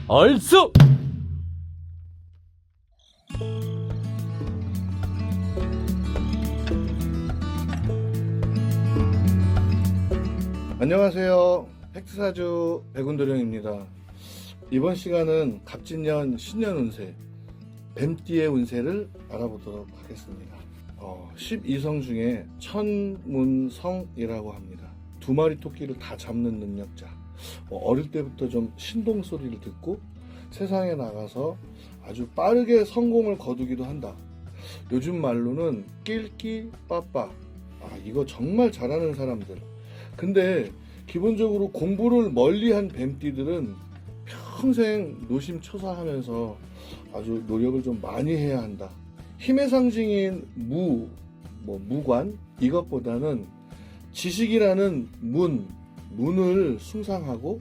얼쑤! 안녕하세요. 팩트사주 백운도령입니다. 이번 시간은 갑진년 신년 운세, 뱀띠의 운세를 알아보도록 하겠습니다. 12성 중에 천문성이라고 합니다. 두 마리 토끼를 다 잡는 능력자. 어릴 때부터 좀 신동 소리를 듣고 세상에 나가서 아주 빠르게 성공을 거두기도 한다. 요즘 말로는 낄끼 빠빠. 이거 정말 잘하는 사람들. 근데 기본적으로 공부를 멀리한 뱀띠들은 평생 노심초사하면서 아주 노력을 좀 많이 해야 한다. 힘의 상징인 무관 이것보다는 지식이라는 문을 숭상하고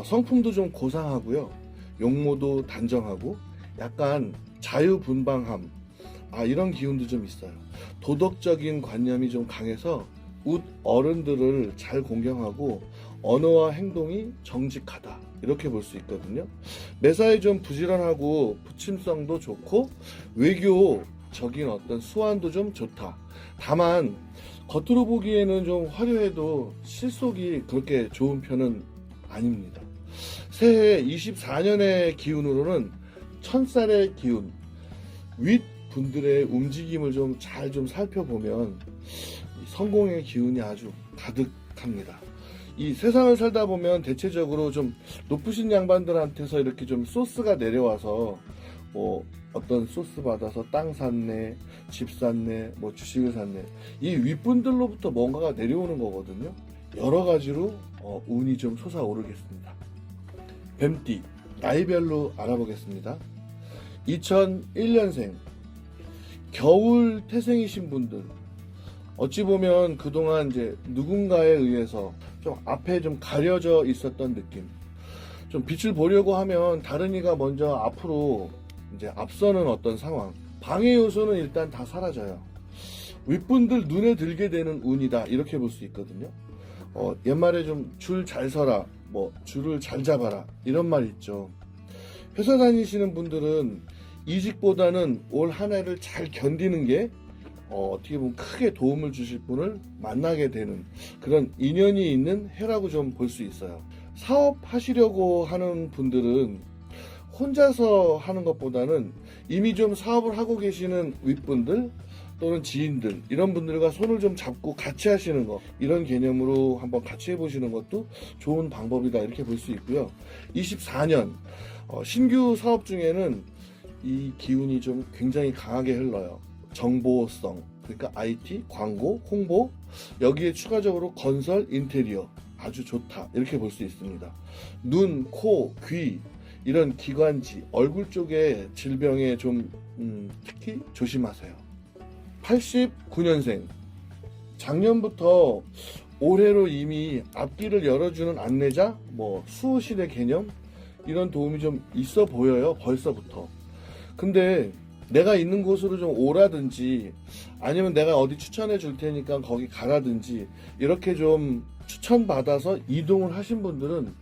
성품도 좀 고상하고요. 용모도 단정하고 약간 자유분방함 이런 기운도 좀 있어요. 도덕적인 관념이 좀 강해서 어른들을 잘 공경하고 언어와 행동이 정직하다 이렇게 볼 수 있거든요. 매사에 좀 부지런하고 부침성도 좋고 외교적인 어떤 수완도 좀 좋다. 다만 겉으로 보기에는 좀 화려해도 실속이 그렇게 좋은 편은 아닙니다. 새해 24년의 기운으로는 천살의 기운, 윗분들의 움직임을 좀 잘 좀 살펴보면 성공의 기운이 아주 가득합니다. 이 세상을 살다 보면 대체적으로 좀 높으신 양반들한테서 이렇게 좀 소스가 내려와서 어떤 소스 받아서 땅 샀네, 집 샀네, 주식을 샀네. 이 윗분들로부터 뭔가가 내려오는 거거든요. 여러 가지로 운이 좀 솟아오르겠습니다. 뱀띠 나이별로 알아보겠습니다. 2001년생 겨울 태생이신 분들, 어찌 보면 그동안 이제 누군가에 의해서 좀 앞에 좀 가려져 있었던 느낌. 좀 빛을 보려고 하면 다른 이가 먼저 앞으로 이제 앞서는 어떤 상황. 방해 요소는 일단 다 사라져요. 윗분들 눈에 들게 되는 운이다. 이렇게 볼 수 있거든요. 옛말에 좀 줄 잘 서라. 줄을 잘 잡아라. 이런 말 있죠. 회사 다니시는 분들은 이직보다는 올 한 해를 잘 견디는 게 어떻게 보면 크게 도움을 주실 분을 만나게 되는 그런 인연이 있는 해라고 좀 볼 수 있어요. 사업하시려고 하는 분들은 혼자서 하는 것보다는 이미 좀 사업을 하고 계시는 윗분들 또는 지인들 이런 분들과 손을 좀 잡고 같이 하시는 거, 이런 개념으로 한번 같이 해보시는 것도 좋은 방법이다 이렇게 볼 수 있고요. 24년 신규 사업 중에는 이 기운이 좀 굉장히 강하게 흘러요. 정보성, 그러니까 IT, 광고, 홍보, 여기에 추가적으로 건설, 인테리어 아주 좋다 이렇게 볼 수 있습니다. 눈, 코, 귀 이런 기관지, 얼굴 쪽에 질병에 좀 특히 조심하세요. 89년생 작년부터 올해로 이미 앞길을 열어주는 안내자, 수호신의 개념 이런 도움이 좀 있어 보여요. 벌써부터. 근데 내가 있는 곳으로 좀 오라든지 아니면 내가 어디 추천해 줄 테니까 거기 가라든지 이렇게 좀 추천받아서 이동을 하신 분들은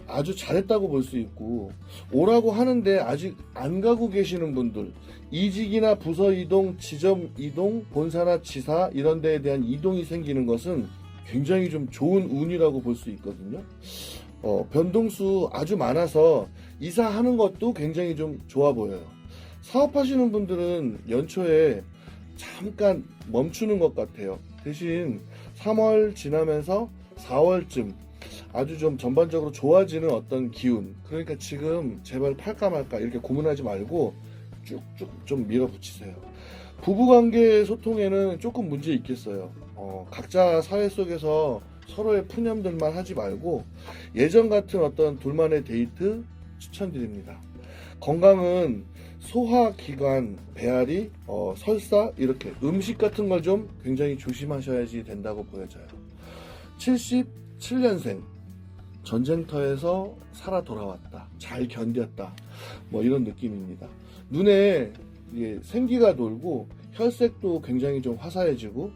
아주 잘했다고 볼 수 있고, 오라고 하는데 아직 안 가고 계시는 분들, 이직이나 부서 이동, 지점 이동, 본사나 지사 이런 데에 대한 이동이 생기는 것은 굉장히 좀 좋은 운이라고 볼 수 있거든요. 변동수 아주 많아서 이사하는 것도 굉장히 좀 좋아 보여요. 사업하시는 분들은 연초에 잠깐 멈추는 것 같아요. 대신 3월 지나면서 4월쯤 아주 좀 전반적으로 좋아지는 어떤 기운. 그러니까 지금 제발 팔까 말까 이렇게 고민하지 말고 쭉쭉 좀 밀어붙이세요. 부부관계 소통에는 조금 문제 있겠어요. 각자 사회 속에서 서로의 푸념들만 하지 말고 예전 같은 어떤 둘만의 데이트 추천드립니다. 건강은 소화기관, 배앓이, 설사 이렇게 음식 같은 걸 좀 굉장히 조심하셔야지 된다고 보여져요. 77년생 전쟁터에서 살아 돌아왔다. 잘 견뎠다. 이런 느낌입니다. 눈에 생기가 돌고 혈색도 굉장히 좀 화사해지고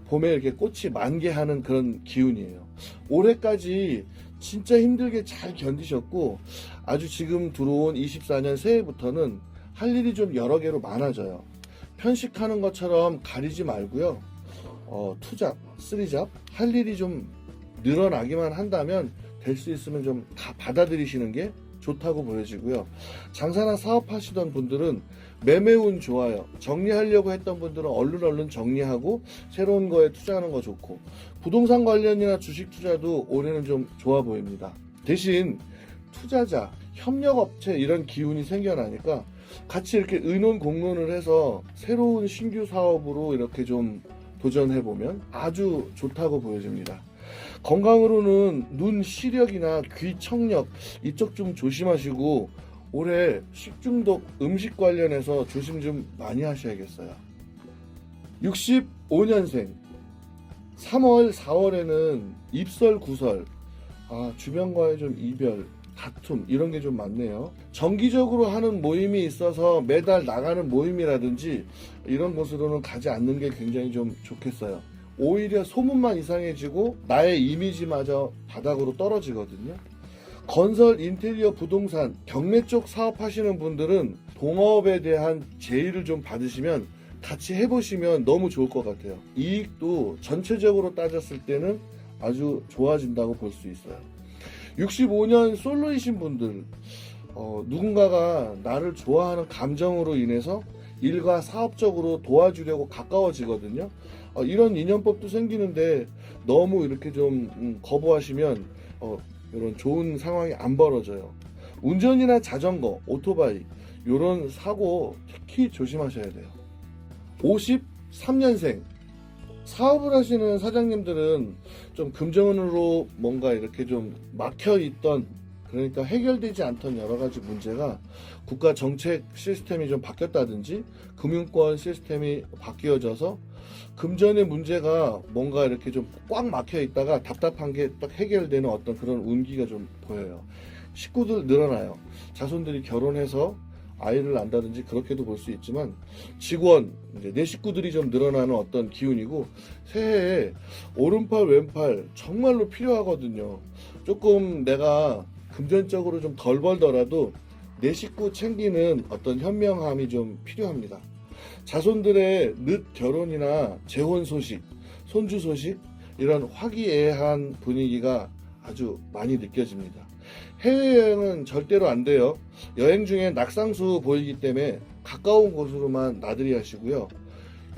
봄에 이렇게 꽃이 만개하는 그런 기운이에요. 올해까지 진짜 힘들게 잘 견디셨고 아주 지금 들어온 24년 새해부터는 할 일이 좀 여러 개로 많아져요. 편식하는 것처럼 가리지 말고요. 투잡, 쓰리잡 할 일이 좀 늘어나기만 한다면 될 수 있으면 좀 다 받아들이시는 게 좋다고 보여지고요. 장사나 사업하시던 분들은 매매운 좋아요. 정리하려고 했던 분들은 얼른 정리하고 새로운 거에 투자하는 거 좋고, 부동산 관련이나 주식 투자도 올해는 좀 좋아 보입니다. 대신 투자자, 협력업체 이런 기운이 생겨나니까 같이 이렇게 의논 공론을 해서 새로운 신규 사업으로 이렇게 좀 도전해보면 아주 좋다고 보여집니다. 건강으로는 눈 시력이나 귀 청력 이쪽 좀 조심하시고 올해 식중독 음식 관련해서 조심 좀 많이 하셔야겠어요. 65년생 3월 4월에는 입설 구설, 주변과의 좀 이별, 다툼 이런 게 좀 많네요. 정기적으로 하는 모임이 있어서 매달 나가는 모임이라든지 이런 곳으로는 가지 않는 게 굉장히 좀 좋겠어요. 오히려 소문만 이상해지고 나의 이미지마저 바닥으로 떨어지거든요. 건설, 인테리어, 부동산, 경매 쪽 사업하시는 분들은 동업에 대한 제의를 좀 받으시면 같이 해보시면 너무 좋을 것 같아요. 이익도 전체적으로 따졌을 때는 아주 좋아진다고 볼 수 있어요. 65년 솔로이신 분들, 누군가가 나를 좋아하는 감정으로 인해서 일과 사업적으로 도와주려고 가까워지거든요. 이런 인연법도 생기는데 너무 이렇게 좀 거부하시면 이런 좋은 상황이 안 벌어져요. 운전이나 자전거, 오토바이 이런 사고 특히 조심하셔야 돼요. 53년생 사업을 하시는 사장님들은 좀 금전으로 뭔가 이렇게 좀 막혀있던, 그러니까 해결되지 않던 여러 가지 문제가 국가 정책 시스템이 좀 바뀌었다든지 금융권 시스템이 바뀌어져서 금전의 문제가 뭔가 이렇게 좀 꽉 막혀 있다가 답답한 게 딱 해결되는 어떤 그런 운기가 좀 보여요. 식구들 늘어나요. 자손들이 결혼해서 아이를 낳는다든지 그렇게도 볼 수 있지만 직원, 이제 내 식구들이 좀 늘어나는 어떤 기운이고, 새해에 오른팔 왼팔 정말로 필요하거든요. 조금 내가 금전적으로 좀 덜 벌더라도 내 식구 챙기는 어떤 현명함이 좀 필요합니다. 자손들의 늦 결혼이나 재혼 소식, 손주 소식 이런 화기애애한 분위기가 아주 많이 느껴집니다. 해외여행은 절대로 안 돼요. 여행 중에 낙상수 보이기 때문에 가까운 곳으로만 나들이 하시고요.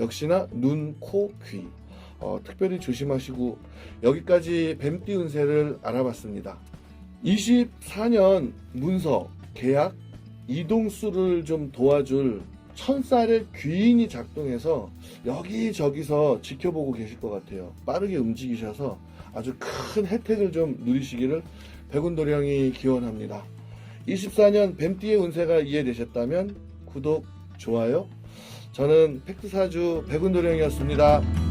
역시나 눈, 코, 귀 특별히 조심하시고, 여기까지 뱀띠 운세를 알아봤습니다. 24년 문서, 계약, 이동수를 좀 도와줄 천쌀의 귀인이 작동해서 여기저기서 지켜보고 계실 것 같아요. 빠르게 움직이셔서 아주 큰 혜택을 좀 누리시기를 백운도령이 기원합니다. 24년 뱀띠의 운세가 이해되셨다면 구독, 좋아요. 저는 팩트사주 백운도령이었습니다.